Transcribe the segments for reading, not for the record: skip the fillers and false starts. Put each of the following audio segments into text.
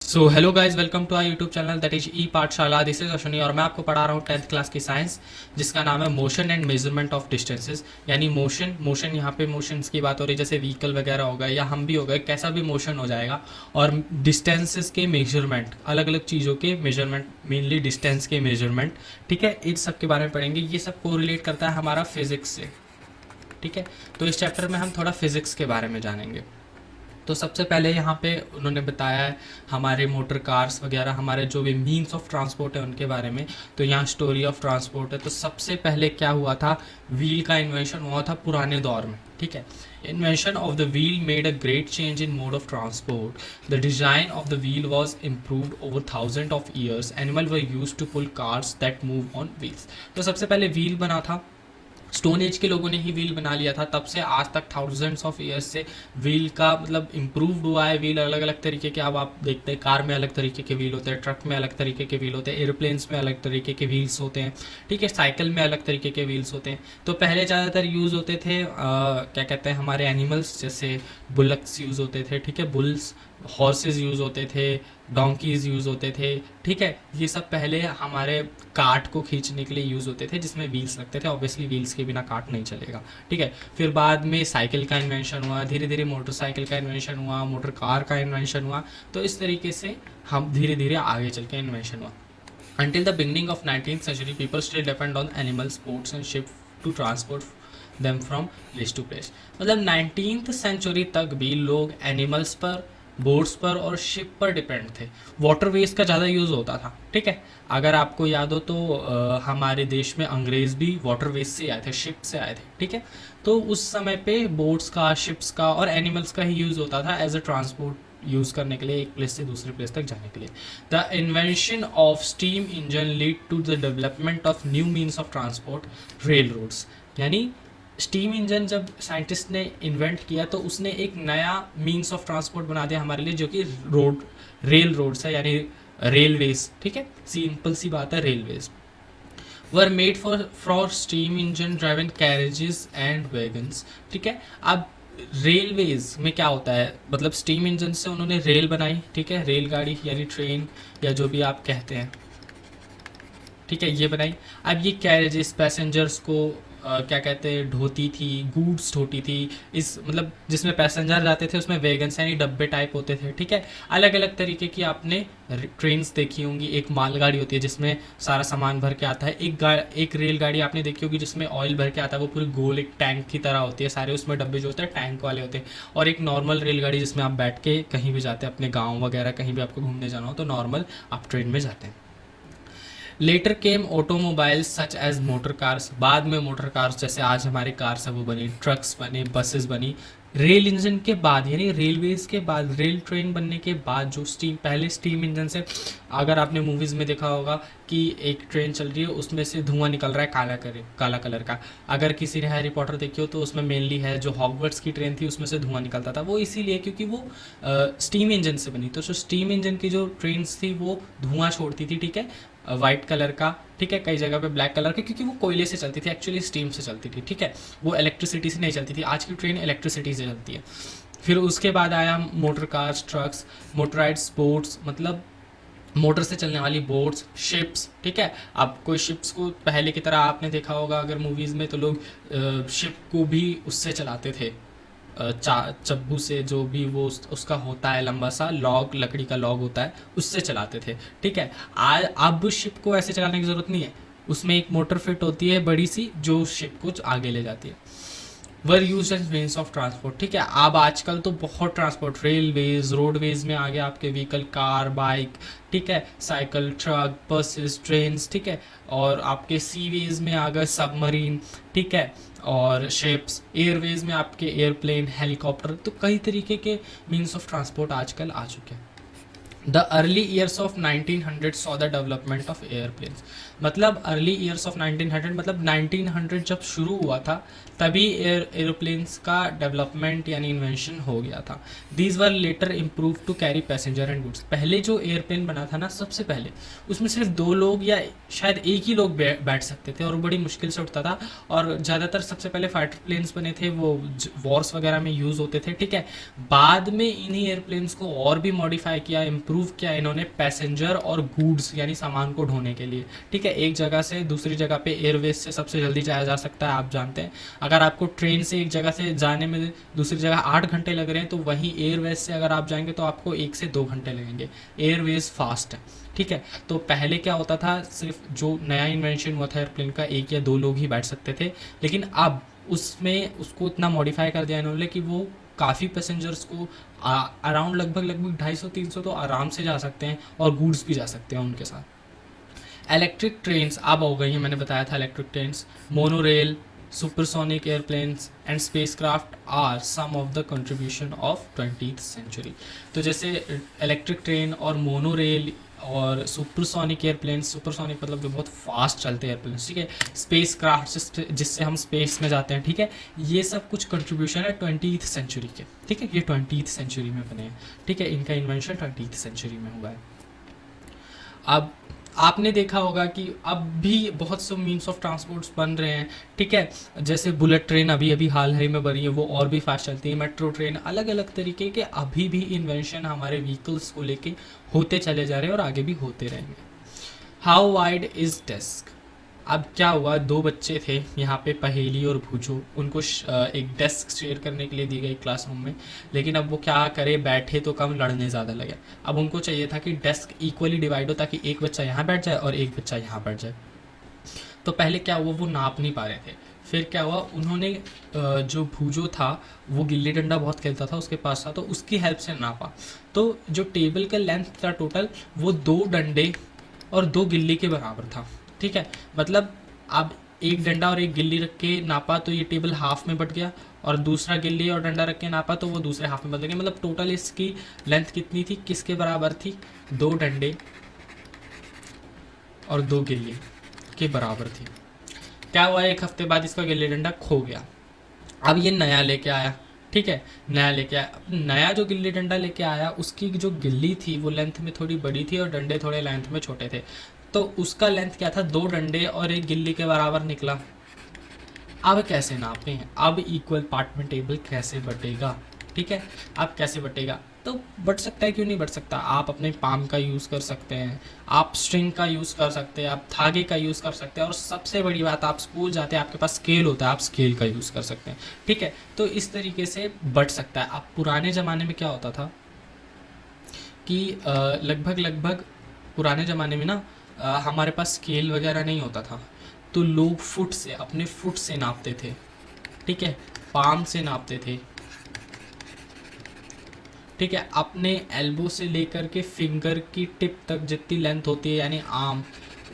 So hello guys, welcome to our YouTube channel that is E Pathshala. This is Ashwini और मैं आपको पढ़ा रहा हूँ 10th क्लास की साइंस, जिसका नाम है motion and measurement of distances. यानी मोशन यहाँ पे मोशंस की बात हो रही है, जैसे व्हीकल वगैरह हो गए या हम भी हो गए, कैसा भी मोशन हो जाएगा। और डिस्टेंसेस के मेजरमेंट, अलग अलग चीज़ों के मेजरमेंट, मेनली डिस्टेंस के मेजरमेंट, ठीक है, इन सब के बारे में पढ़ेंगे। ये सब को रिलेट करता है हमारा फिजिक्स से, ठीक है। तो इस चैप्टर में हम थोड़ा फिजिक्स के बारे में जानेंगे। तो सबसे पहले यहाँ पे उन्होंने बताया है हमारे मोटर कार्स वगैरह, हमारे जो भी मीन्स ऑफ ट्रांसपोर्ट है उनके बारे में। तो यहाँ स्टोरी ऑफ ट्रांसपोर्ट है। तो सबसे पहले क्या हुआ था, व्हील का इन्वेंशन हुआ था पुराने दौर में, ठीक है। Invention of the wheel made a great change in mode of transport. The design of the wheel was improved over thousand of years. Animal were use to pull cars that move on wheels. तो सबसे पहले wheel बना था, stone age के लोगों ने ही wheel बना लिया था। तब से आज तक थाउजेंड्स ऑफ ईयर्स से व्हील का मतलब इम्प्रूव्ड हुआ है। व्हील अलग अलग तरीके के, अब आप देखते हैं कार में अलग तरीके के व्हील होते हैं, ट्रक में अलग तरीके के व्हील होते हैं, एरोप्लेन्स में अलग तरीके के व्हील्स होते हैं, ठीक है, साइकिल में अलग तरीके के व्हील्स होते हैं। तो पहले ज़्यादातर यूज़ होते थे क्या कहते हैं, हमारे एनिमल्स, जैसे बुलक्स यूज़ होते थे, ठीक है, बुल्स, हॉर्सेस यूज़ होते थे, डोंकीज यूज़ होते थे, ठीक है। ये सब पहले हमारे कार्ट को खींचने के लिए यूज़ होते थे, जिसमें व्हील्स लगते थे। ऑब्वियसली व्हील्स के बिना कार्ट नहीं चलेगा, ठीक है। फिर बाद में साइकिल का इन्वेंशन हुआ, धीरे धीरे मोटरसाइकिल का इन्वेंशन हुआ, मोटर कार का इन्वेंशन हुआ। तो इस तरीके से हम धीरे धीरे आगे चल के इन्वेंशन हुआ। Until the beginning of 19th century, people still depend on animals, boats and ship to transport them from place to place. मतलब 19th सेंचुरी तक भी लोग एनिमल्स पर, बोट्स पर और शिप पर डिपेंड थे। वाटरवेज का ज़्यादा यूज़ होता था, ठीक है। अगर आपको याद हो तो हमारे देश में अंग्रेज़ भी वाटरवेज से आए थे, शिप से आए थे, ठीक है। तो उस समय पे बोट्स का, शिप्स का और एनिमल्स का ही यूज़ होता था एज अ ट्रांसपोर्ट, यूज़ करने के लिए, एक प्लेस से दूसरे प्लेस तक जाने के लिए। The invention of steam engine lead to the development of new means of transport, rail roads. यानी स्टीम इंजन जब साइंटिस्ट ने इन्वेंट किया तो उसने एक नया मीन्स ऑफ ट्रांसपोर्ट बना दिया हमारे लिए, जो कि रेल रोड्स है, यानी रेलवेज, ठीक है। सिंपल सी बात है, railways were made for steam engine driven carriages and wagons, ठीक है। अब रेलवेज में क्या होता है, मतलब स्टीम इंजन से उन्होंने रेल बनाई, ठीक है, रेलगाड़ी यानी ट्रेन या जो भी आप कहते हैं, ठीक है, ये बनाई। अब ये कैरेजेस पैसेंजर्स को क्या कहते हैं, ढोती थी, गूड्स ढोती थी, इस मतलब जिसमें पैसेंजर जाते थे उसमें वैगन्स यानी डब्बे टाइप होते थे, ठीक है। अलग अलग तरीके की आपने ट्रेन्स देखी होंगी। एक मालगाड़ी होती है जिसमें सारा सामान भर के आता है, एक रेलगाड़ी आपने देखी होगी जिसमें ऑयल भर के आता है, वो पूरी गोल एक टैंक की तरह होती है, सारे उसमें डब्बे जो होते हैं टैंक वाले होते हैं। और एक नॉर्मल रेलगाड़ी जिसमें आप बैठ के कहीं भी जाते हैं, अपने गाँव वगैरह कहीं भी आपको घूमने जाना हो तो नॉर्मल आप ट्रेन में जाते हैं। Later came automobiles such as motor cars. बाद में मोटर कार्स जैसे आज हमारे कार्स है वो बनी, ट्रक्स बने, बसेस बनी। रेल इंजन के बाद यानी रेलवेज के बाद, रेल ट्रेन बनने के बाद जो स्टीम, पहले स्टीम इंजन से, अगर आपने मूवीज़ में देखा होगा कि एक ट्रेन चल रही है उसमें से धुआं निकल रहा है काला कलर का। अगर किसी ने हैरी पॉटर देखी हो तो उसमें मेनली है जो हॉगवर्ट्स की ट्रेन थी उसमें से धुआं निकलता था, वो इसीलिए क्योंकि वो स्टीम इंजन से बनी। तो जो स्टीम इंजन की जो ट्रेन्स थी वो धुआं छोड़ती थी, ठीक है, वाइट कलर का, ठीक है, कई जगह पे ब्लैक कलर का, क्योंकि वो कोयले से चलती थी, एक्चुअली स्टीम से चलती थी, ठीक है, वो इलेक्ट्रिसिटी से नहीं चलती थी। आज की ट्रेन इलेक्ट्रिसिटी से चलती है। फिर उसके बाद आया motor cars, trucks, motorised boats, मतलब मोटर से चलने वाली बोट्स, शिप्स, ठीक है। अब कोई शिप्स को पहले की तरह आपने देखा होगा अगर मूवीज़ में, तो लोग शिप को भी उससे चलाते थे, चब्बू से, जो भी वो उसका होता है लंबा सा लॉग, लकड़ी का लॉग होता है, उससे चलाते थे, ठीक है। अब शिप को ऐसे चलाने की ज़रूरत नहीं है, उसमें एक मोटर फिट होती है बड़ी सी जो शिप को आगे ले जाती है। Were use as means of transport, ठीक है। अब आजकल तो बहुत ट्रांसपोर्ट, रेलवेज, रोडवेज में आ गया आपके व्हीकल, कार, बाइक, ठीक है, साइकिल, ट्रक, बसेस, ट्रेन, ठीक है। और आपके सीवेज में आ गए सबमरीन, ठीक है, और शिप्स। एयरवेज में आपके एयरप्लेन, हेलीकॉप्टर। तो कई तरीके के मीन्स ऑफ ट्रांसपोर्ट आजकल आ चुके हैं। The early years of 1900 saw the development of airplanes. मतलब अर्ली ईयर्स ऑफ 1900 मतलब 1900 जब शुरू हुआ था तभी एरोप्लेन्स का डेवलपमेंट यानी इन्वेंशन हो गया था। These were later improve to carry passenger and goods. पहले जो एयरप्लेन बना था ना, सबसे पहले उसमें सिर्फ 2 लोग या शायद एक ही लोग बैठ सकते थे और बड़ी मुश्किल से उठता था। और ज़्यादातर सबसे पहले फाइटर प्लेन्स बने थे, वो वॉर्स वगैरह में यूज़ होते थे, ठीक है। बाद में इन्हीं एयरप्लेन्स को और भी मॉडिफाई किया, प्रूव किया इन्होंने पैसेंजर और गुड्स यानी सामान को ढोने के लिए। ठीक है, एक जगह से दूसरी जगह पे एयरवेज से सबसे जल्दी जाया जा सकता है, आप जानते हैं। अगर आपको ट्रेन से एक जगह से जाने में दूसरी जगह 8 घंटे लग रहे हैं, तो वहीं एयरवेज से अगर आप जाएंगे तो आपको 1 से 2 घंटे लगेंगे। एयरवेज फास्ट है। ठीक है, तो पहले क्या होता था, सिर्फ जो नया इन्वेंशन हुआ था एयरप्लेन का 1 या 2 लोग ही बैठ सकते थे, लेकिन अब उसमें उसको इतना मॉडिफाई कर दिया इन्होंने कि वो काफ़ी पैसेंजर्स को अराउंड लगभग 250-300 तो आराम से जा सकते हैं, और गुड्स भी जा सकते हैं उनके साथ। इलेक्ट्रिक ट्रेन्स अब हो गई हैं, मैंने बताया था electric trains, monorail, supersonic airplanes and spacecraft are some of the contribution of 20th century. तो जैसे इलेक्ट्रिक ट्रेन और मोनोरेल और सुपरसोनिक एयरप्लेन, सुपरसोनिक मतलब जो बहुत फास्ट चलते हैं एयरप्लेन, ठीक है, स्पेस क्राफ्ट जिससे हम स्पेस में जाते हैं, ठीक है, ये सब कुछ कंट्रीब्यूशन है 20th सेंचुरी के। ठीक है, ये 20th सेंचुरी में बने हैं। ठीक है, इनका इन्वेंशन 20th सेंचुरी में हुआ है। अब आपने देखा होगा कि अब भी बहुत से मीन्स ऑफ ट्रांसपोर्ट्स बन रहे हैं। ठीक है, जैसे बुलेट ट्रेन अभी अभी हाल ही में बनी है, वो और भी फास्ट चलती है। मेट्रो ट्रेन, अलग अलग तरीके के अभी भी इन्वेंशन हमारे व्हीकल्स को लेके होते चले जा रहे हैं और आगे भी होते रहेंगे। How wide is desk. अब क्या हुआ, 2 बच्चे थे यहाँ पे, पहेली और भूजो, उनको एक डेस्क शेयर करने के लिए दी गई क्लासरूम में, लेकिन अब वो क्या करे, बैठे तो कम, लड़ने ज़्यादा लगे। अब उनको चाहिए था कि डेस्क इक्वली डिवाइड हो, ताकि एक बच्चा यहाँ बैठ जाए और एक बच्चा यहाँ बैठ जाए। तो पहले क्या हुआ, वो नाप नहीं पा रहे थे। फिर क्या हुआ, उन्होंने जो भूजो था वो गिल्ली डंडा बहुत खेलता था, उसके पास था, तो उसकी हेल्प से नापा। तो जो टेबल का लेंथ था टोटल, वो 2 डंडे और 2 गिल्ली के बराबर था। ठीक है, मतलब अब एक डंडा और एक गिल्ली रख के नापा तो ये टेबल हाफ में बट गया, और दूसरा गिल्ली और डंडा रख के नापा तो वो दूसरे हाफ में बट गया। मतलब टोटल इसकी लेंथ कितनी थी, किसके बराबर थी, 2 डंडे और 2 गिल्ली के बराबर थी। क्या हुआ, 1 हफ्ते बाद इसका गिल्ली डंडा खो गया। अब ये नया लेके आया। ठीक है, नया लेके आया। अब नया जो गिल्ली डंडा लेके आया, उसकी जो गिल्ली थी वो लेंथ में थोड़ी बड़ी थी और डंडे थोड़े लेंथ में छोटे थे। तो उसका लेंथ क्या था, 2 डंडे और 1 गिल्ली के बराबर निकला। अब कैसे नापें, अब इक्वल पार्ट में टेबल कैसे बटेगा। ठीक है, अब कैसे बटेगा, तो बट सकता है, क्यों नहीं बट सकता। आप अपने पाम का यूज़ कर सकते हैं, आप स्ट्रिंग का यूज़ कर सकते हैं, आप धागे का यूज़ कर सकते हैं, और सबसे बड़ी बात, आप स्कूल जाते हैं, आपके पास स्केल होता है, आप स्केल का यूज़ कर सकते हैं। ठीक है, तो इस तरीके से बट सकता है। अब पुराने ज़माने में क्या होता था कि लगभग पुराने ज़माने में ना हमारे पास स्केल वगैरह नहीं होता था, तो लोग फुट से, अपने फुट से नापते थे। ठीक है, पाम से नापते थे। ठीक है, अपने एल्बो से लेकर के फिंगर की टिप तक जितनी लेंथ होती है, यानी आर्म,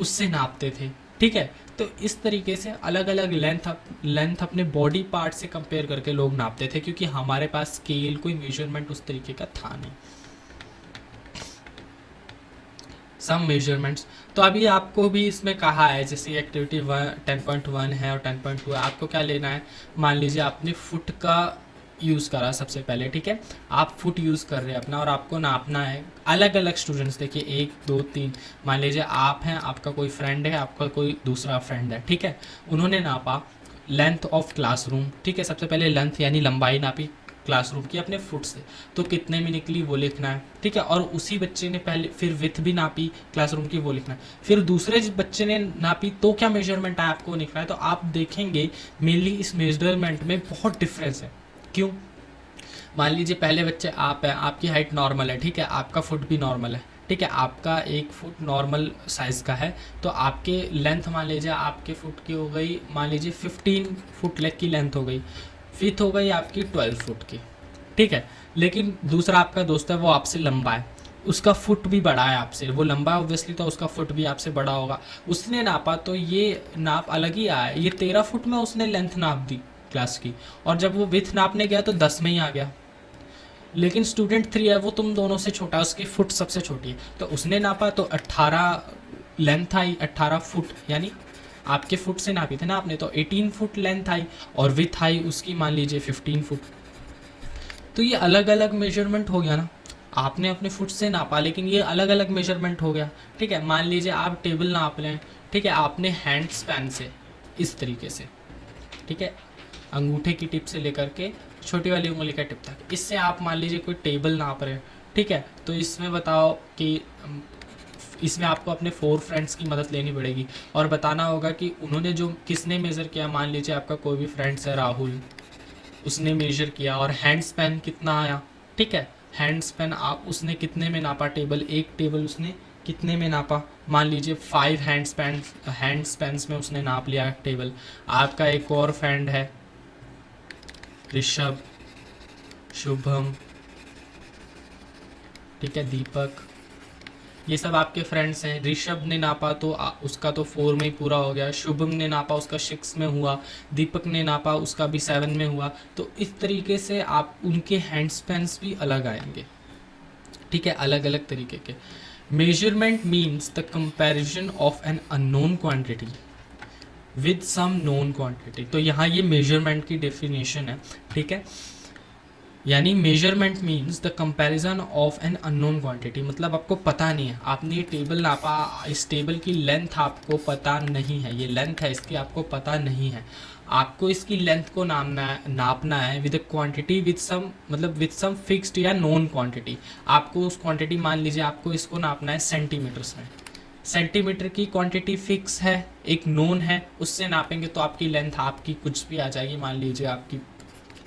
उससे नापते थे। ठीक है, तो इस तरीके से अलग अलग लेंथ अपने बॉडी पार्ट से कंपेयर करके लोग नापते थे, क्योंकि हमारे पास स्केल, कोई मेजरमेंट उस तरीके का था नहीं। सम मेजरमेंट्स, तो अभी आपको भी इसमें कहा है, जैसे एक्टिविटी 10.1 है और 10.2 है, आपको क्या लेना है। मान लीजिए आपने फुट का यूज़ करा सबसे पहले। ठीक है, आप फुट यूज़ कर रहे हैं अपना, और आपको नापना है। अलग अलग स्टूडेंट्स, देखिए 1 2 3, मान लीजिए आप हैं, आपका कोई फ्रेंड है, आपका कोई दूसरा फ्रेंड है। ठीक है, उन्होंने नापा लेंथ ऑफ क्लासरूम। ठीक है, सबसे पहले लेंथ यानी लंबाई नापी क्लासरूम की अपने फुट से, तो कितने में निकली वो लिखना है। ठीक है, और उसी बच्चे ने पहले फिर विथ भी नापी क्लासरूम की, वो लिखना है। फिर दूसरे बच्चे ने नापी तो क्या मेजरमेंट है आपको लिखना है। तो आप देखेंगे मेनली इस मेजरमेंट में बहुत डिफरेंस है। क्यों, मान लीजिए पहले बच्चे आप हैं, आपकी हाइट नॉर्मल है। ठीक है, आपका फुट भी नॉर्मल है। ठीक है, आपका 1 फुट नॉर्मल साइज़ का है, तो आपके लेंथ मान लीजिए आपके फुट की हो गई, मान लीजिए 15 फुट लेग की लेंथ हो गई, विथ हो गई आपकी 12 फुट की। ठीक है, लेकिन दूसरा आपका दोस्त है, वो आपसे लंबा है, उसका फुट भी बड़ा है आपसे, वो लंबा है ऑब्वियसली, तो उसका फुट भी आपसे बड़ा होगा। उसने नापा तो ये नाप अलग ही आया, ये 13 फुट में उसने लेंथ नाप दी क्लास की, और जब वो विथ नापने गया तो 10 में ही आ गया। लेकिन स्टूडेंट 3 है, वो तुम दोनों से छोटा, उसकी फुट सबसे छोटी है, तो उसने नापा तो 18 लेंथ आई, 18 फुट, यानी आपके फुट से नापी थे ना आपने, तो 18 फुट लेंथ आई, और विथ आई उसकी मान लीजिए 15 फुट। तो ये अलग अलग मेजरमेंट हो गया ना, आपने अपने फुट से नापा, लेकिन ये अलग अलग मेजरमेंट हो गया। ठीक है, मान लीजिए आप टेबल नाप लें। ठीक है, आपने हैंड स्पैन से इस तरीके से, ठीक है, अंगूठे की टिप से लेकर के छोटी वाली उंगली का टिप तक, इससे आप मान लीजिए कोई टेबल नाप रहे हैं। ठीक है। तो इसमें बताओ कि इसमें आपको अपने 4 फ्रेंड्स की मदद लेनी पड़ेगी और बताना होगा कि उन्होंने जो किसने मेज़र किया। मान लीजिए आपका कोई भी फ्रेंड्स है राहुल, उसने मेजर किया और हैंड स्पैन कितना आया, ठीक है। हैंड स्पैन आप उसने कितने में नापा, टेबल, एक टेबल उसने कितने में नापा, मान लीजिए 5 हैंड स्पैन्स में उसने नाप लिया टेबल। आपका एक और फ्रेंड है ऋषभ, शुभम, ठीक है, दीपक, ये सब आपके फ्रेंड्स हैं। ऋषभ ने नापा तो उसका तो 4 में ही पूरा हो गया, शुभम ने नापा उसका 6 में हुआ, दीपक ने नापा उसका भी 7 में हुआ। तो इस तरीके से आप उनके हैंड स्पैन्स भी अलग आएंगे, ठीक है, अलग अलग तरीके के। Measurement means the comparison of an unknown quantity with some known quantity. तो यहाँ ये मेजरमेंट की डेफिनेशन है, ठीक है। यानी measurement means the comparison of an unknown quantity, मतलब आपको पता नहीं है, आपने ये टेबल नापा, इस टेबल की लेंथ आपको पता नहीं है, ये लेंथ है इसकी आपको पता नहीं है, आपको इसकी लेंथ को नापना है विद क्वांटिटी विद सम, मतलब विद सम फिक्स्ड या नोन क्वांटिटी। आपको उस क्वांटिटी, मान लीजिए आपको इसको नापना है सेंटीमीटर्स में, सेंटीमीटर की क्वांटिटी फिक्स है, एक नोन है, उससे नापेंगे तो आपकी लेंथ आपकी कुछ भी आ जाएगी, मान लीजिए आपकी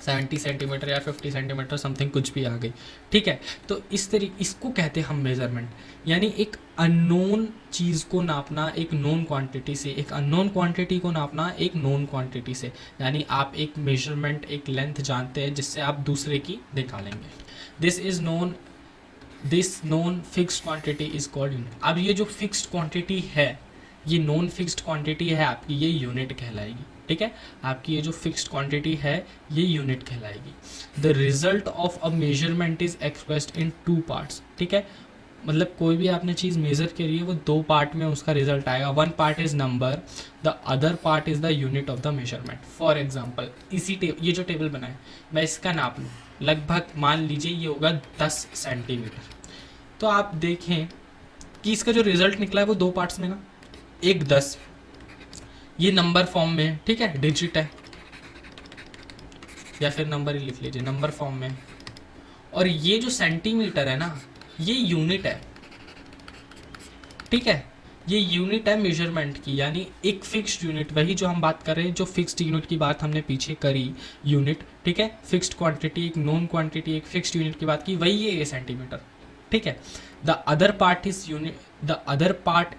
70 सेंटीमीटर या 50 सेंटीमीटर समथिंग कुछ भी आ गई, ठीक है। तो इसको कहते हैं हम मेजरमेंट, यानी एक अननोन चीज़ को नापना एक नोन क्वांटिटी से, एक अननोन क्वांटिटी को नापना एक नोन क्वांटिटी से। यानी आप एक मेजरमेंट, एक लेंथ जानते हैं जिससे आप दूसरे की निकालेंगे। This non fixed quantity is called unit. अब ये जो फिक्स्ड क्वांटिटी है, ये नॉन फिक्स्ड क्वांटिटी है आपकी, ये यूनिट कहलाएगी, ठीक है। आपकी ये जो फिक्स्ड क्वांटिटी है ये यूनिट कहलाएगी। The result of a measurement is expressed in 2 parts, ठीक है। मतलब कोई भी आपने चीज़ मेज़र करी है वो 2 पार्ट में उसका रिजल्ट आएगा। 1 part is number, the other part is the unit of the measurement. For example ये जो टेबल बना है, मैं इसका नाप लूँ, लगभग मान लीजिए ये होगा 10 सेंटीमीटर। तो आप देखें कि इसका जो रिजल्ट निकला है वो 2 पार्ट्स में ना, एक 10, ये नंबर फॉर्म में, ठीक है, डिजिट है, या फिर नंबर ही लिख लीजिए, नंबर फॉर्म में। और ये जो सेंटीमीटर है ना, ये यूनिट है, ठीक है, ये यूनिट है मेजरमेंट की, यानी एक फिक्स्ड यूनिट, वही जो हम बात कर रहे हैं, जो फिक्स्ड यूनिट की बात हमने पीछे करी, यूनिट, ठीक है। फिक्स्ड क्वांटिटी, एक नॉन क्वांटिटी, एक फिक्स्ड यूनिट की बात की, वही है ये सेंटीमीटर, ठीक है। The other part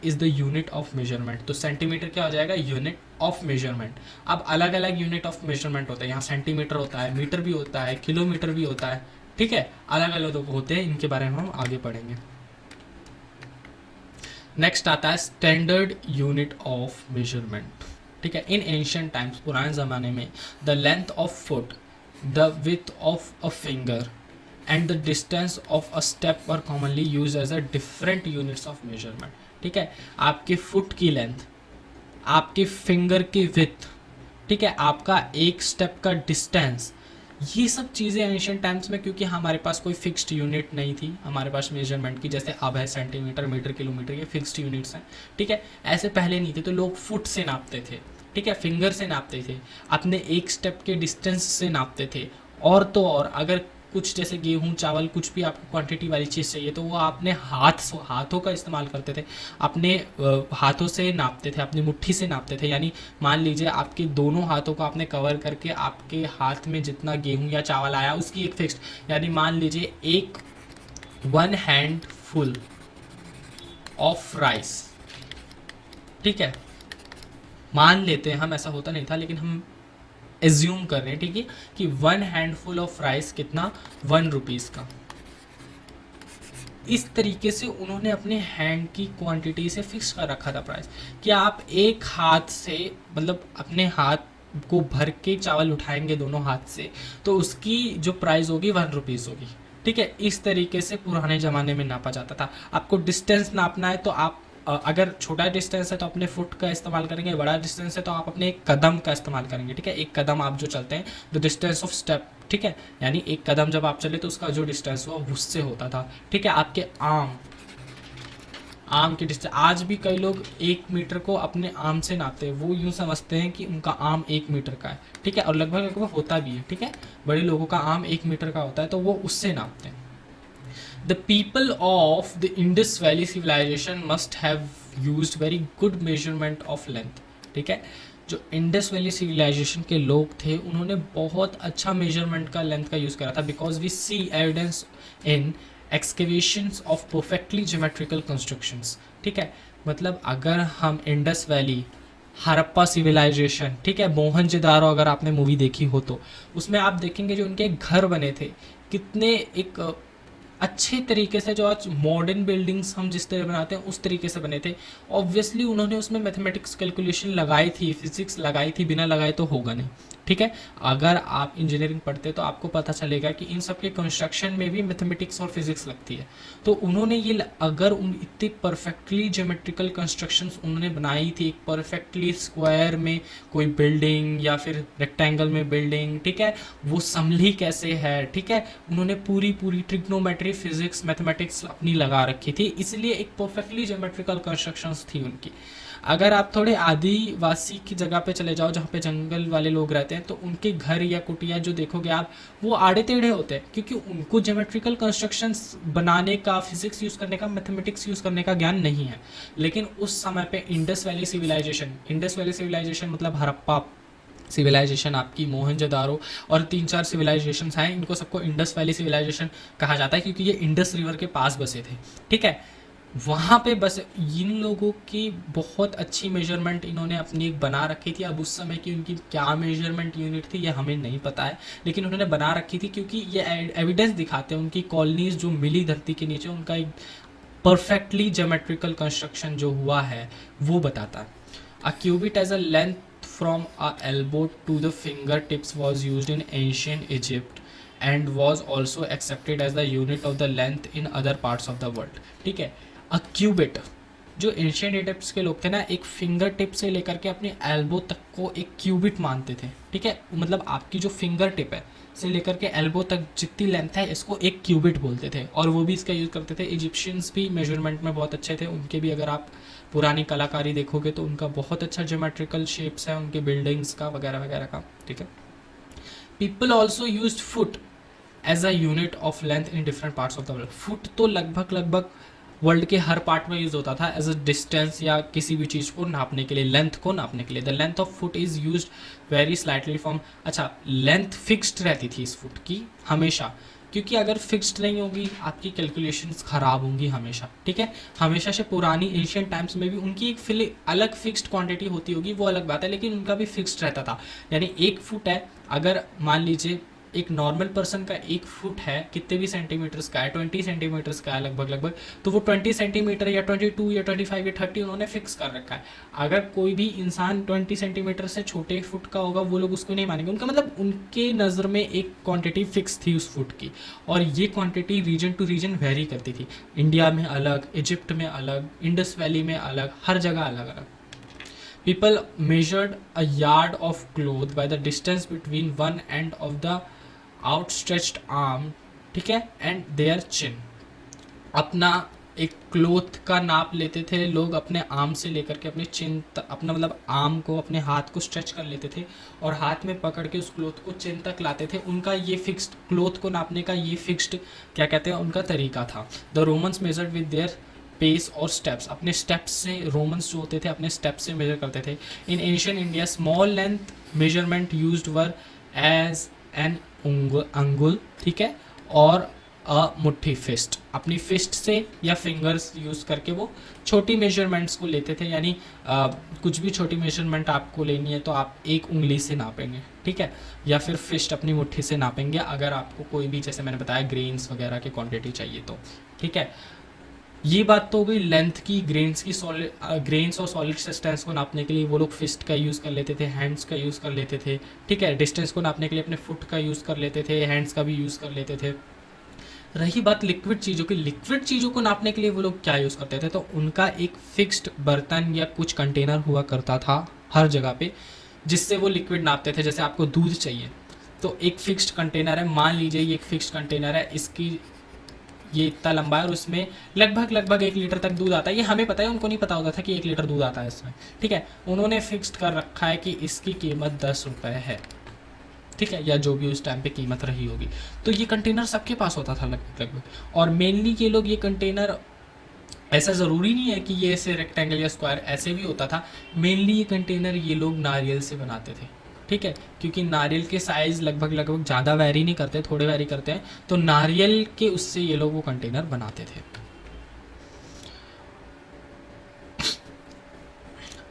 is the unit of measurement. तो सेंटीमीटर क्या हो जाएगा, यूनिट ऑफ मेजरमेंट। अब अलग अलग यूनिट ऑफ मेजरमेंट होता है, यहाँ सेंटीमीटर होता है, मीटर भी होता है, किलोमीटर भी होता है, ठीक है, अलग अलग होते हैं, इनके बारे में हम आगे पढ़ेंगे। नेक्स्ट आता है स्टैंडर्ड यूनिट ऑफ मेजरमेंट, ठीक है। इन एंशिएंट टाइम्स, पुराने ज़माने में, the length of foot, the width of a finger and the distance of a step were commonly used as a different units of measurement, ठीक है। आपके फुट की length, आपके फिंगर की विड्थ, ठीक है, आपका एक स्टेप का डिस्टेंस, ये सब चीज़ें एंशिएंट टाइम्स में, क्योंकि हमारे पास कोई फिक्स्ड यूनिट नहीं थी हमारे पास मेजरमेंट की, जैसे अब है सेंटीमीटर, मीटर, किलोमीटर, ये फिक्स्ड यूनिट्स हैं, ठीक है। ऐसे पहले नहीं थे, तो लोग फुट से नापते थे, ठीक है, फिंगर से नापते थे, अपने एक स्टेप के डिस्टेंस से नापते थे। और तो और अगर कुछ जैसे गेहूं, चावल, कुछ भी आपको क्वांटिटी वाली चीज़ चाहिए तो वो आपने हाथों का इस्तेमाल करते थे, अपने हाथों से नापते थे, अपनी मुट्ठी से नापते थे। यानी मान लीजिए आपके दोनों हाथों को आपने कवर करके आपके हाथ में जितना गेहूं या चावल आया उसकी एक फिक्स्ड, यानी मान लीजिए एक 1 हैंड फुल ऑफ राइस, ठीक है, मान लेते हैं हम, ऐसा होता नहीं था लेकिन हम एज्यूम कर रहे हैं, ठीक है, कि 1 हैंडफुल ऑफ राइस कितना, 1 रुपीज़ का। इस तरीके से उन्होंने अपने हैंड की क्वांटिटी से फिक्स कर रखा था प्राइस, कि आप एक हाथ से, मतलब अपने हाथ को भर के चावल उठाएंगे दोनों हाथ से, तो उसकी जो प्राइस होगी 1 रुपीज़ होगी, ठीक है। इस तरीके से पुराने ज़माने में नापा जाता था। आपको डिस्टेंस नापना है तो आप अगर छोटा डिस्टेंस है तो अपने फुट का इस्तेमाल करेंगे, बड़ा डिस्टेंस है तो आप अपने एक कदम का इस्तेमाल करेंगे, ठीक है। एक कदम आप जो चलते हैं, द डिस्टेंस ऑफ स्टेप, ठीक है, यानी एक कदम जब आप चले तो उसका जो डिस्टेंस हुआ उससे होता था, ठीक है। आपके आम की डिस्टेंस, आज भी कई लोग 1 मीटर को अपने आम से नापते हैं, वो यूँ समझते हैं कि उनका आम 1 मीटर का है, ठीक है, और लगभग होता भी है, ठीक है, बड़े लोगों का आम 1 मीटर का होता है तो वो उससे नापते हैं। The people of the Indus valley civilisation must have used very good measurement of length. ठीक है, जो इंडस वैली सिविलाइजेशन के लोग थे उन्होंने बहुत अच्छा मेजरमेंट का लेंथ का यूज़ करा था, because we see evidence in excavations of perfectly geometrical constructions. ठीक है, मतलब अगर हम इंडस वैली, हड़प्पा सिविलाइजेशन, ठीक है, मोहनजोदारो, अगर आपने मूवी देखी हो तो उसमें आप देखेंगे जो उनके घर बने थे कितने एक अच्छे तरीके से, जो आज मॉडर्न बिल्डिंग्स हम जिस तरह बनाते हैं उस तरीके से बने थे। ऑब्वियसली उन्होंने उसमें मैथमेटिक्स कैलकुलेशन लगाई थी, फिजिक्स लगाई थी, बिना लगाए तो होगा नहीं। ठीक है, अगर आप इंजीनियरिंग पढ़ते तो आपको पता चलेगा कि इन सब के कंस्ट्रक्शन में भी मैथमेटिक्स और फिजिक्स लगती है। तो उन्होंने ये अगर उन इतनी परफेक्टली ज्योमेट्रिकल कंस्ट्रक्शंस उन्होंने बनाई थी, एक परफेक्टली स्क्वायर में कोई बिल्डिंग या फिर रेक्टेंगल में बिल्डिंग, ठीक है, वो संभली कैसे है, ठीक है, उन्होंने पूरी पूरी ट्रिग्नोमेट्री, फिजिक्स, मैथमेटिक्स अपनी लगा रखी थी, इसलिए एक परफेक्टली ज्योमेट्रिकल कंस्ट्रक्शंस थी उनकी। अगर आप थोड़े आदिवासी की जगह पे चले जाओ जहाँ पे जंगल वाले लोग रहते हैं, तो उनके घर या कुटिया जो देखोगे आप, वो आड़े टेढ़े होते हैं, क्योंकि उनको ज्योमेट्रिकल कंस्ट्रक्शंस बनाने का, फिजिक्स यूज़ करने का, मैथमेटिक्स यूज़ करने का ज्ञान नहीं है। लेकिन उस समय पे इंडस वैली सिविलाइजेशन मतलब हड़प्पा सिविलाइजेशन, आपकी मोहनजोदारो और 3-4 सिविलाइजेशंस हैं, इनको सबको इंडस वैली सिविलाइजेशन कहा जाता है क्योंकि ये इंडस रिवर के पास बसे थे। ठीक है, वहाँ पे बस इन लोगों की बहुत अच्छी मेजरमेंट इन्होंने अपनी एक बना रखी थी। अब उस समय की उनकी क्या मेजरमेंट यूनिट थी ये हमें नहीं पता है, लेकिन उन्होंने बना रखी थी क्योंकि ये एविडेंस दिखाते हैं उनकी कॉलोनीज जो मिली धरती के नीचे, उनका एक परफेक्टली ज्योमेट्रिकल कंस्ट्रक्शन जो हुआ है वो बताता है। A cubit as a length from a elbow to the fingertips was used in ancient Egypt and was also accepted as the unit of the length in other parts of the world। ठीक है, a cubit जो ancient Egypt के लोग थे ना, एक finger tip से लेकर के अपने एल्बो तक को एक क्यूबिट मानते थे। ठीक है, मतलब आपकी जो फिंगर टिप है से लेकर के एल्बो तक जितनी लेंथ है इसको एक क्यूबिट बोलते थे, और वो भी इसका यूज़ करते थे। इजिप्शियंस भी मेजरमेंट में बहुत अच्छे थे, उनके भी अगर आप पुरानी कलाकारी देखोगे तो उनका बहुत अच्छा ज्योमेट्रिकल शेप्स है उनके बिल्डिंग्स का वगैरह वगैरह का। ठीक है, people also use foot as a unit of length in different parts of the world. Foot तो लगभग वर्ल्ड के हर पार्ट में यूज होता था एज अ डिस्टेंस या किसी भी चीज़ को नापने के लिए, लेंथ को नापने के लिए। The length of foot is use very slightly from, अच्छा, लेंथ फिक्स्ड रहती थी इस फुट की हमेशा, क्योंकि अगर फिक्स्ड नहीं होगी आपकी कैलकुलेशंस ख़राब होंगी हमेशा। ठीक है, हमेशा से पुरानी एशियन टाइम्स में भी उनकी एक अलग फिक्स्ड क्वांटिटी होती होगी, वो अलग बात है, लेकिन उनका भी फिक्स्ड रहता था। यानी 1 फुट है, अगर मान लीजिए एक नॉर्मल पर्सन का 1 फुट है, कितने भी सेंटीमीटर्स का है, 20 सेंटीमीटर्स का है लगभग, तो वो 20 सेंटीमीटर या 22 या 25 या 30 उन्होंने फिक्स कर रखा है। अगर कोई भी इंसान 20 सेंटीमीटर से छोटे फुट का होगा वो लोग उसको नहीं मानेंगे, उनका मतलब उनके नज़र में एक क्वांटिटी फिक्स थी उस फुट की, और ये quantity region to region very करती थी। इंडिया में अलग, इजिप्ट में अलग, इंडस वैली में अलग, हर जगह अलग अलग। People measured a yard of cloth by the distance between one end of the outstretched arm, ठीक है, and their chin। अपना एक क्लोथ का नाप लेते थे लोग अपने आर्म से लेकर के अपने चिन तक, अपना मतलब आर्म को, अपने हाथ को स्ट्रेच कर लेते थे और हाथ में पकड़ के उस क्लोथ को चिन तक लाते थे। उनका ये फिक्स्ड क्लोथ को नापने का ये फिक्स्ड क्या कहते हैं उनका तरीका था। The Romans measured with their pace or steps, अपने स्टेप्स से, रोमन्स जो होते थे अपने स्टेप्स से मेजर करते थे। In ancient India small length measurement used were as an angul, ठीक है, और अ मुट्ठी, फिस्ट, अपनी फिस्ट से या फिंगर्स यूज़ करके वो छोटी मेजरमेंट्स को लेते थे। यानी कुछ भी छोटी मेजरमेंट आपको लेनी है तो आप एक उंगली से नापेंगे, ठीक है, या फिर फिस्ट अपनी मुट्ठी से नापेंगे अगर आपको कोई भी, जैसे मैंने बताया, ग्रेन्स वगैरह की क्वांटिटी चाहिए तो। ठीक है, ये बात तो हो गई लेंथ की, ग्रेन्स की। ग्रेन्स और सॉलिड सब्सटेंस को नापने के लिए वो लोग फिस्ट का यूज़ कर लेते थे, हैंड्स का यूज़ कर लेते थे। ठीक है, डिस्टेंस को नापने के लिए अपने फुट का यूज़ कर लेते थे, हैंड्स का भी यूज़ कर लेते थे। रही बात लिक्विड चीज़ों की, लिक्विड चीज़ों को नापने के लिए वो लोग क्या यूज़ करते थे, तो उनका एक फिक्स्ड बर्तन या कुछ कंटेनर हुआ करता था हर जगह पे, जिससे वो लिक्विड नापते थे। जैसे आपको दूध चाहिए तो एक फिक्स्ड कंटेनर है, मान लीजिए ये एक फिक्स्ड कंटेनर है, इसकी ये इतना लंबा है और उसमें लगभग 1 लीटर तक दूध आता है। ये हमें पता है, उनको नहीं पता होता था कि 1 लीटर दूध आता है इसमें। ठीक है, उन्होंने फिक्स्ड कर रखा है कि इसकी कीमत 10 रुपये है। ठीक है, या जो भी उस टाइम पे कीमत रही होगी। तो ये कंटेनर सबके पास होता था लगभग लगभग, और मेनली ये लोग ये कंटेनर, ऐसा ज़रूरी नहीं है कि ये ऐसे रेक्टेंगल या स्क्वायर, ऐसे भी होता था। मेनली ये कंटेनर ये लोग नारियल से बनाते थे, ठीक है, क्योंकि नारियल के साइज़ लगभग लगभग ज़्यादा वैरी नहीं करते, थोड़े वैरी करते हैं, तो नारियल के उससे ये लोग वो कंटेनर बनाते थे।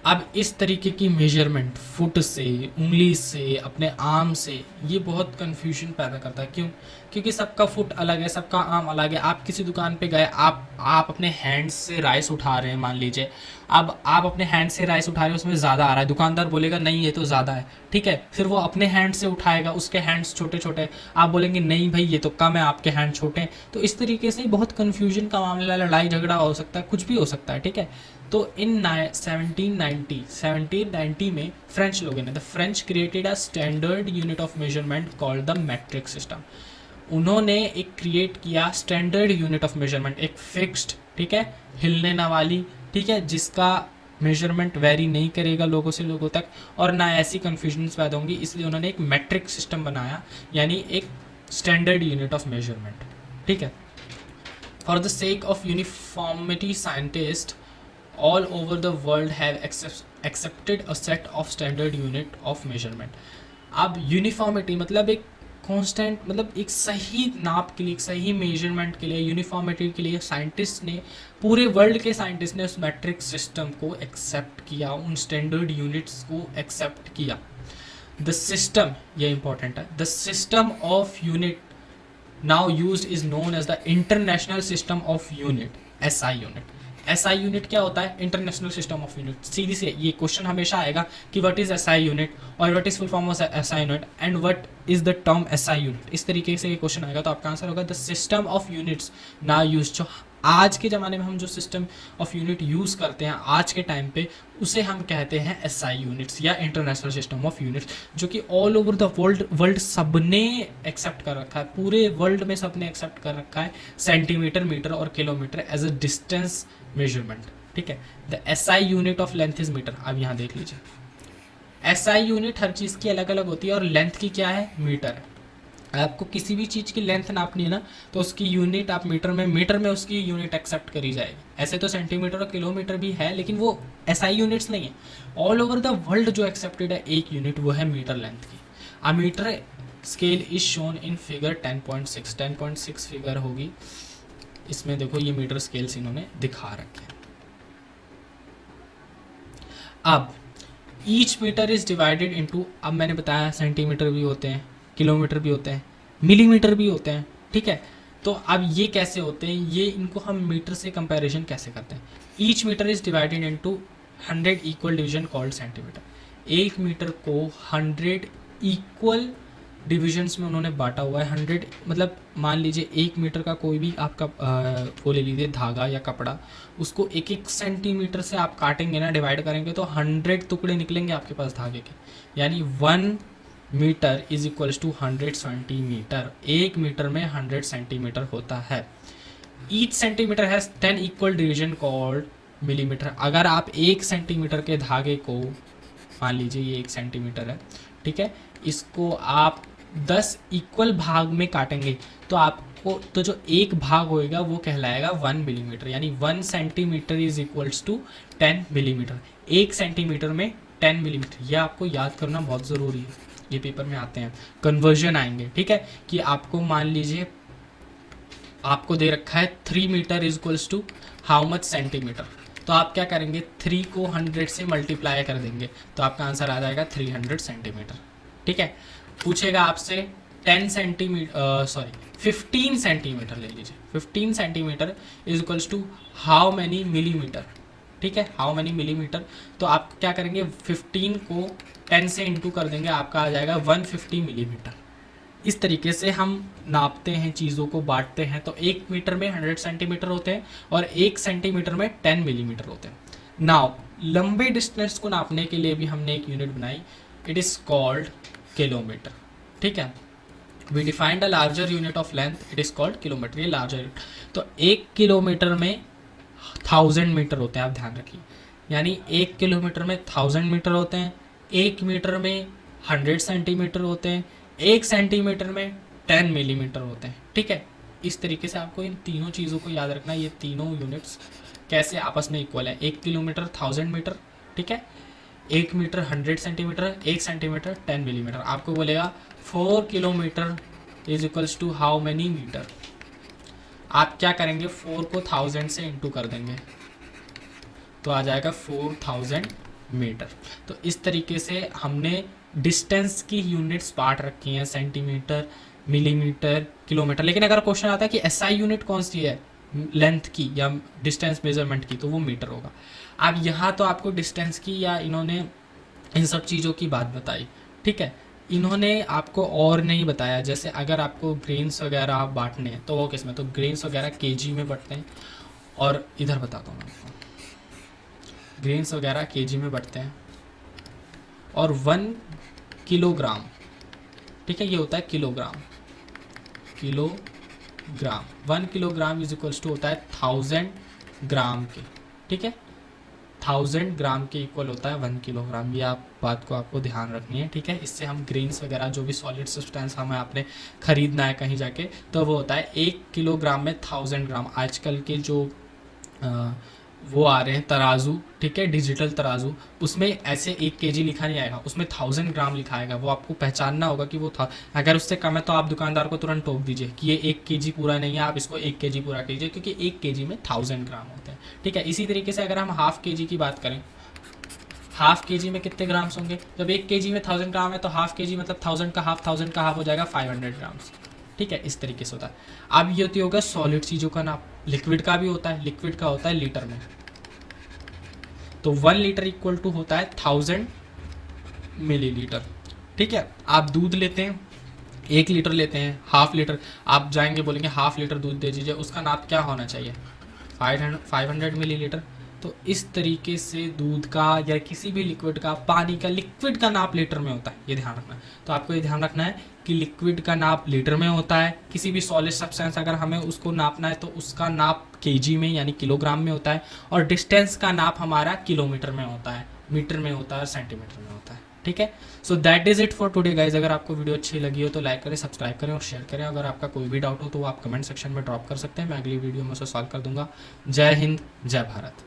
अब इस तरीके की मेजरमेंट फुट से, उंगली से, अपने आर्म से, ये बहुत कन्फ्यूजन पैदा करता है। क्यों? क्योंकि सबका फुट अलग है, सबका आर्म अलग है। आप किसी दुकान पे गए, आप अपने हैंड से राइस उठा रहे हैं, मान लीजिए, अब आप अपने हैंड से राइस उठा रहे हैं, उसमें ज़्यादा आ रहा है, दुकानदार बोलेगा नहीं ये तो ज़्यादा है, ठीक है, फिर वो अपने हैंड से उठाएगा, उसके हैंड्स छोटे छोटे, आप बोलेंगे नहीं भाई ये तो कम है, आपके हैंड छोटे हैं। तो इस तरीके से बहुत कन्फ्यूजन का मामला, लड़ाई झगड़ा हो सकता है, कुछ भी हो सकता है, ठीक है। तो इन 1790 में फ्रेंच लोगों ने, the French created a standard unit of measurement called the matric system. उन्होंने एक क्रिएट किया स्टैंडर्ड यूनिट ऑफ मेजरमेंट, एक फिक्स्ड, ठीक है, हिलने ना वाली, ठीक है, जिसका मेजरमेंट वेरी नहीं करेगा लोगों से लोगों तक, और ना ऐसी कन्फ्यूजन्स पैदा होंगी, इसलिए उन्होंने एक मैट्रिक सिस्टम बनाया, यानी एक स्टैंडर्ड यूनिट ऑफ मेजरमेंट, ठीक है। For the sake of uniformity scientist all over the world have accepted a set of standard unit of measurement। अब यूनिफॉर्मिटी मतलब एक कांस्टेंट, मतलब एक सही नाप के लिए, एक सही मेजरमेंट के लिए, यूनिफॉर्मिटी के लिए साइंटिस्ट ने, पूरे वर्ल्ड के साइंटिस्ट ने उस मैट्रिक सिस्टम को एक्सेप्ट किया, उन स्टैंडर्ड यूनिट्स को एक्सेप्ट किया। द सिस्टम, ये इंपॉर्टेंट है, the system of unit now used is known as the international system of unit, SI unit. SI unit क्या होता है? International system of unit. सीधी से ये क्वेश्चन हमेशा आएगा कि व्हाट इज SI यूनिट, और what is full form of SI unit, and what is the term SI unit. इस तरीके से ये क्वेश्चन आएगा, तो आपका आंसर होगा the system of units now use. जो आज के ज़माने में हम जो सिस्टम ऑफ यूनिट यूज़ करते हैं आज के टाइम पे, उसे हम कहते हैं SI यूनिट्स या इंटरनेशनल सिस्टम ऑफ यूनिट्स, जो कि ऑल ओवर द वर्ल्ड सबने एक्सेप्ट कर रखा है, पूरे वर्ल्ड में सबने एक्सेप्ट कर रखा है सेंटीमीटर, मीटर और kilometre as a distance measurement, ठीक है। The SI unit of length is metre. अब यहाँ देख लीजिए, SI यूनिट हर चीज़ की अलग अलग होती है, और लेंथ की क्या है? मीटर है। आपको किसी भी चीज़ की लेंथ नापनी है ना, तो उसकी यूनिट आप मीटर में उसकी यूनिट एक्सेप्ट करी जाएगी। ऐसे तो सेंटीमीटर और किलोमीटर भी है, लेकिन वो SI यूनिट्स नहीं है। ऑल ओवर द वर्ल्ड जो एक्सेप्टेड है एक यूनिट, वो है मीटर लेंथ की। A metre scale is shown in figure 10.6 figure होगी इसमें। देखो ये मीटर स्केल्स इन्होंने दिखा रखे हैं। अब each metre is divided into, अब मैंने बताया सेंटीमीटर भी होते हैं, किलोमीटर भी होते हैं, मिलीमीटर भी होते हैं, ठीक है। तो अब ये कैसे होते हैं, ये इनको हम मीटर से कंपैरिजन कैसे करते हैं? Each metre is divided into 100 equal division called centimetre. एक मीटर को 100 इक्वल डिविजन्स में उन्होंने बांटा हुआ है। 100 मतलब मान लीजिए एक मीटर का कोई भी आपका वो ले लीजिए धागा या कपड़ा, उसको एक एक सेंटीमीटर से आप काटेंगे ना, डिवाइड करेंगे, तो 100 टुकड़े निकलेंगे आपके पास धागे के, यानी 1 metre is equals to 100 centimetre. एक मीटर में 100 सेंटीमीटर होता है। Each centimetre has 10 equal division called millimetre. अगर आप 1 सेंटीमीटर के धागे को, मान लीजिए ये 1 सेंटीमीटर है, ठीक है, इसको आप 10 इक्वल भाग में काटेंगे, तो आपको, तो जो एक भाग होएगा वो कहलाएगा 1 मिलीमीटर, यानी 1 centimetre is equals to 10 millimetre. 1 centimetre में 10 मिलीमीटर, यह आपको याद करना बहुत ज़रूरी है, ये पेपर में आते हैं, कन्वर्जन आएंगे, ठीक है। कि आपको मान लीजिए आपको दे रखा है 3 metre is equals to how much centimetre, तो आप क्या करेंगे, 3 को 100 से मल्टीप्लाई कर देंगे, तो आपका आंसर आ जाएगा 300 सेंटीमीटर, ठीक है। पूछेगा आपसे 15 सेंटीमीटर ले लीजिए, 15 centimetre is equals to how many millimetre, ठीक है, हाउ मैनी मिलीमीटर। तो आप क्या करेंगे, 15 को 10 से इंटू कर देंगे, आपका आ जाएगा 150 मिलीमीटर। इस तरीके से हम नापते हैं, चीज़ों को बांटते हैं। तो 1 मीटर में 100 सेंटीमीटर होते हैं और 1 सेंटीमीटर में 10 मिलीमीटर होते हैं। नाउ लंबे डिस्टेंस को नापने के लिए भी हमने एक यूनिट बनाई, इट इज़ कॉल्ड किलोमीटर, ठीक है। We defined a larger unit of length, it is called kilometre, ये लार्जर यूनिट। तो 1 किलोमीटर में 1000 मीटर होते हैं, आप ध्यान रखिए, यानी 1 किलोमीटर में 1000 मीटर होते हैं। 1 मीटर में 100 सेंटीमीटर होते हैं। 1 सेंटीमीटर में 10 मिलीमीटर होते हैं, ठीक है। इस तरीके से आपको इन तीनों चीज़ों को याद रखना है, ये तीनों यूनिट्स कैसे आपस में इक्वल है। 1 किलोमीटर 1000 मीटर, ठीक है, 1 मीटर 100 सेंटीमीटर, 1 सेंटीमीटर 10 मिलीमीटर। आपको बोलेगा 4 kilometre is equals to how many metre. आप क्या करेंगे, 4 को 1000 से इंटू कर देंगे तो आ जाएगा 4000 मीटर। तो इस तरीके से हमने डिस्टेंस की यूनिट्स बांट रखी हैं, सेंटीमीटर, मिलीमीटर, किलोमीटर। लेकिन अगर क्वेश्चन आता है कि एसआई यूनिट कौन सी है लेंथ की या डिस्टेंस मेजरमेंट की, तो वो मीटर होगा। अब यहाँ तो आपको डिस्टेंस की या इन्होंने इन सब चीज़ों की बात बताई, ठीक है। इन्होंने आपको और नहीं बताया, जैसे अगर आपको ग्रेन्स वगैरह आप बांटने हैं तो वो किस में, तो ग्रेन्स वगैरह केजी में बढ़ते हैं। और इधर बताता हूँ मैं आपको, ग्रेन्स वगैरह केजी में बढ़ते हैं और 1 किलोग्राम, ठीक है, ये होता है kilogram. 1 kilogram is equals to होता है 1000 ग्राम के, ठीक है। 1000 ग्राम के इक्वल होता है 1 किलोग्राम। ये आप बात को आपको ध्यान रखनी है, ठीक है। इससे हम ग्रेन्स वगैरह जो भी सॉलिड सब्सटेंस हमें आपने खरीदना है कहीं जाके, तो वो होता है 1 किलोग्राम में 1000 ग्राम। आजकल के जो वो आ रहे हैं तराजू, ठीक है, डिजिटल तराजू, उसमें ऐसे 1 केजी लिखा नहीं आएगा, उसमें 1000 ग्राम लिखा आएगा। वो आपको पहचानना होगा कि वो था। अगर उससे कम है तो आप दुकानदार को तुरंत टोक दीजिए कि ये 1 केजी पूरा नहीं है, आप इसको 1 केजी पूरा कीजिए, क्योंकि 1 केजी में 1000 ग्राम होते हैं, ठीक है। इसी तरीके से अगर हम हाफ केजी की बात करें, हाफ केजी में कितने ग्राम्स होंगे, जब 1 केजी में 1000 ग्राम है तो हाफ केजी मतलब 1000 का हाफ हो जाएगा 500 ग्राम्स, ठीक है। इस तरीके से होता है। अब ये होती होगा सॉलिड चीज़ों का नाप। लिक्विड का भी होता है, लिक्विड का होता है लीटर में। तो 1 लीटर इक्वल टू होता है 1000 मिलीलीटर, ठीक है। आप दूध लेते हैं, 1 लीटर लेते हैं, हाफ लीटर, आप जाएंगे बोलेंगे हाफ लीटर दूध दे दीजिए, उसका नाप क्या होना चाहिए, 500 मिलीलीटर। तो इस तरीके से दूध का या किसी भी लिक्विड का, पानी का, लिक्विड का नाप लीटर में होता है, ये ध्यान रखना है। तो आपको ये ध्यान रखना है कि लिक्विड का नाप लीटर में होता है। किसी भी सॉलिड सब्सटेंस अगर हमें उसको नापना है तो उसका नाप केजी में यानी किलोग्राम में होता है, और डिस्टेंस का नाप हमारा किलोमीटर में होता है, मीटर में होता है और सेंटीमीटर में होता है, ठीक है। So that is it for today guys. अगर आपको वीडियो अच्छी लगी हो तो लाइक करें, सब्सक्राइब करें और शेयर करें। अगर आपका कोई भी डाउट हो तो वो आप कमेंट सेक्शन में ड्रॉप कर सकते हैं, मैं अगली वीडियो में उसे सॉल्व कर दूंगा। जय हिंद, जय भारत।